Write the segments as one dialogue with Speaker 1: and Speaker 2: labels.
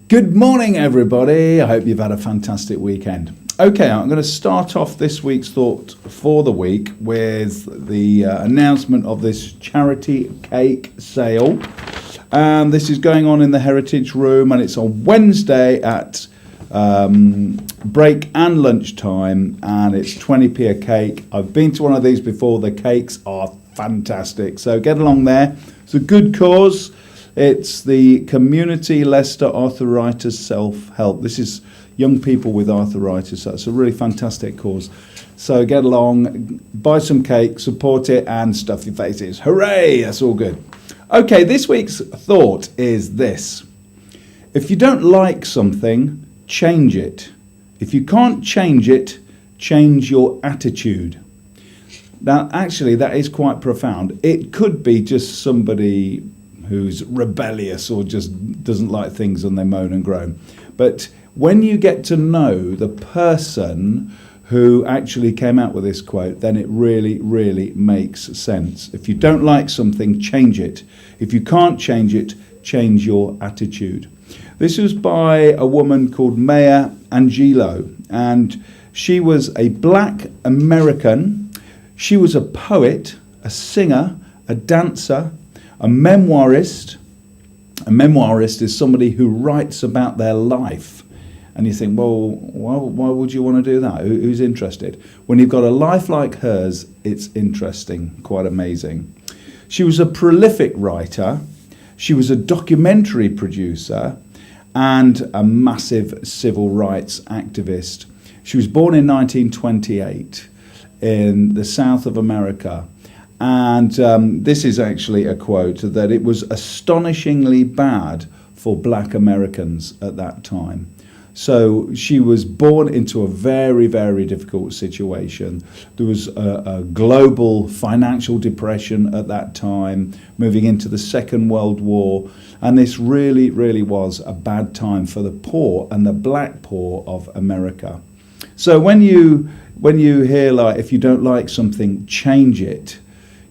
Speaker 1: Good morning, everybody. I hope you've had a fantastic weekend. Okay, I'm going to start off this week's thought for the week with the announcement of this charity cake sale. And this is going on in the Heritage Room, and it's on Wednesday at break and lunchtime, and it's 20p a cake. I've been to one of these before. The cakes are fantastic, so get along there. It's a good cause. It's the Community Leicester Arthritis Self-Help. This is young people with arthritis. That's a really fantastic cause. So get along, buy some cake, support it, and stuff your faces. Hooray! That's all good. Okay, this week's thought is this. If you don't like something, change it. If you can't change it, change your attitude. Now, actually, that is quite profound. It could be just somebody who's rebellious or just doesn't like things and they moan and groan. But when you get to know the person who actually came out with this quote, then it really, really makes sense. If you don't like something, change it. If you can't change it, change your attitude. This was by a woman called Maya Angelou, and she was a black American. She was a poet, a singer, a dancer, a memoirist. A memoirist is somebody who writes about their life. And you think, well, why would you want to do that? Who's interested? When you've got a life like hers, it's interesting, quite amazing. She was a prolific writer. She was a documentary producer and a massive civil rights activist. She was born in 1928 in the south of America. And this is actually a quote that it was astonishingly bad for black Americans at that time. So she was born into a very, very difficult situation. There was a global financial depression at that time, moving into the Second World War. And this really, really was a bad time for the poor and the black poor of America. So when you hear, like, if you don't like something, change it,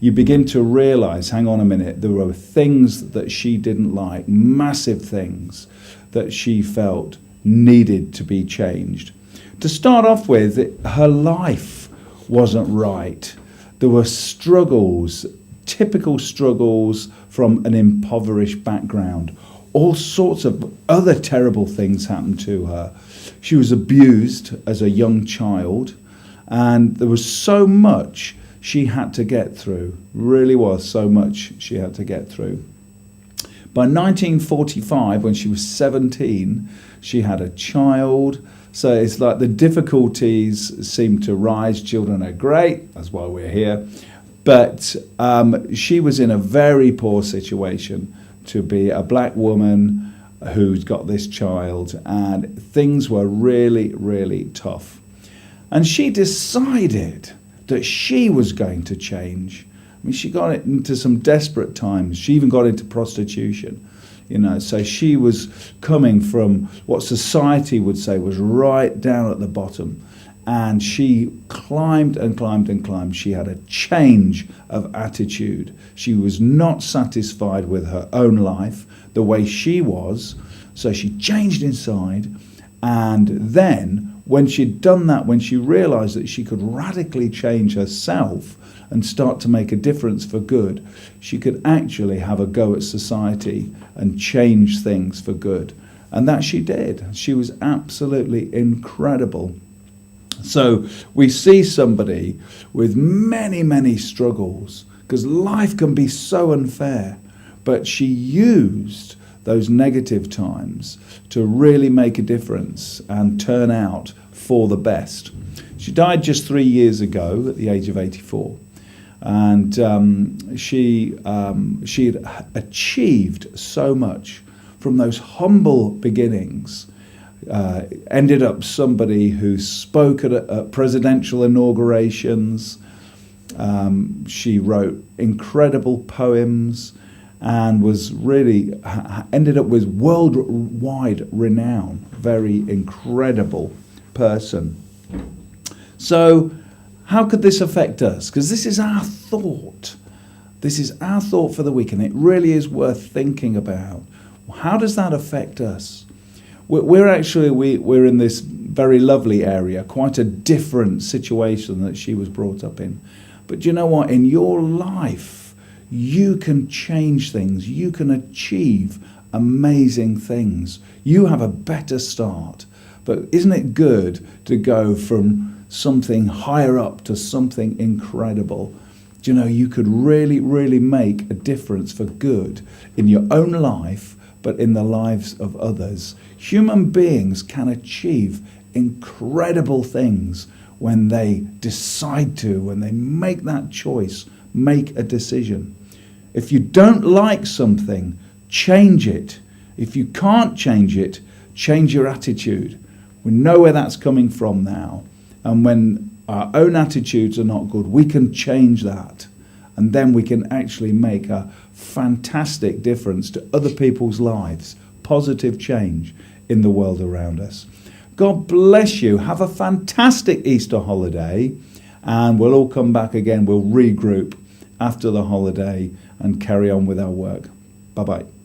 Speaker 1: you begin to realize, hang on a minute, there were things that she didn't like, massive things that she felt needed to be changed. To start off with, her life wasn't right. There were struggles, typical struggles from an impoverished background. All sorts of other terrible things happened to her. She was abused as a young child, and there was so much she had to get through. Really was so much she had to get through. By 1945, when she was 17, she had a child. So it's like the difficulties seem to rise. Children are great. That's why we're here. But she was in a very poor situation to be a black woman who's got this child. And things were really, really tough. And she decided that she was going to change. I mean, she got into some desperate times. She even got into prostitution, so she was coming from what society would say was right down at the bottom. And she climbed and climbed and climbed. She had a change of attitude. She was not satisfied with her own life, the way she was. So she changed inside. And then when she'd done that, when she realized that she could radically change herself and start to make a difference for good, she could actually have a go at society and change things for good. And that she did. She was absolutely incredible. So we see somebody with many, many struggles, because life can be so unfair, but she used those negative times to really make a difference and turn out for the best. She died just 3 years ago at the age of 84. And she had achieved so much from those humble beginnings. Ended up somebody who spoke at presidential inaugurations. She wrote incredible poems and was really ended up with worldwide renown. Very incredible person. So how could this affect us? Because this is our thought. This is our thought for the week, and it really is worth thinking about. How does that affect us? we're in this very lovely area, quite a different situation that she was brought up in. But you know what? In your life, you can change things. You can achieve amazing things. You have a better start. But isn't it good to go from something higher up to something incredible? Do you know, you could really, really make a difference for good in your own life, but in the lives of others. Human beings can achieve incredible things when they decide to, when they make that choice, make a decision. If you don't like something, change it. If you can't change it, change your attitude. We know where that's coming from now. And when our own attitudes are not good, we can change that. And then we can actually make a fantastic difference to other people's lives. Positive change in the world around us. God bless you. Have a fantastic Easter holiday. And we'll all come back again. We'll regroup after the holiday and carry on with our work. Bye-bye.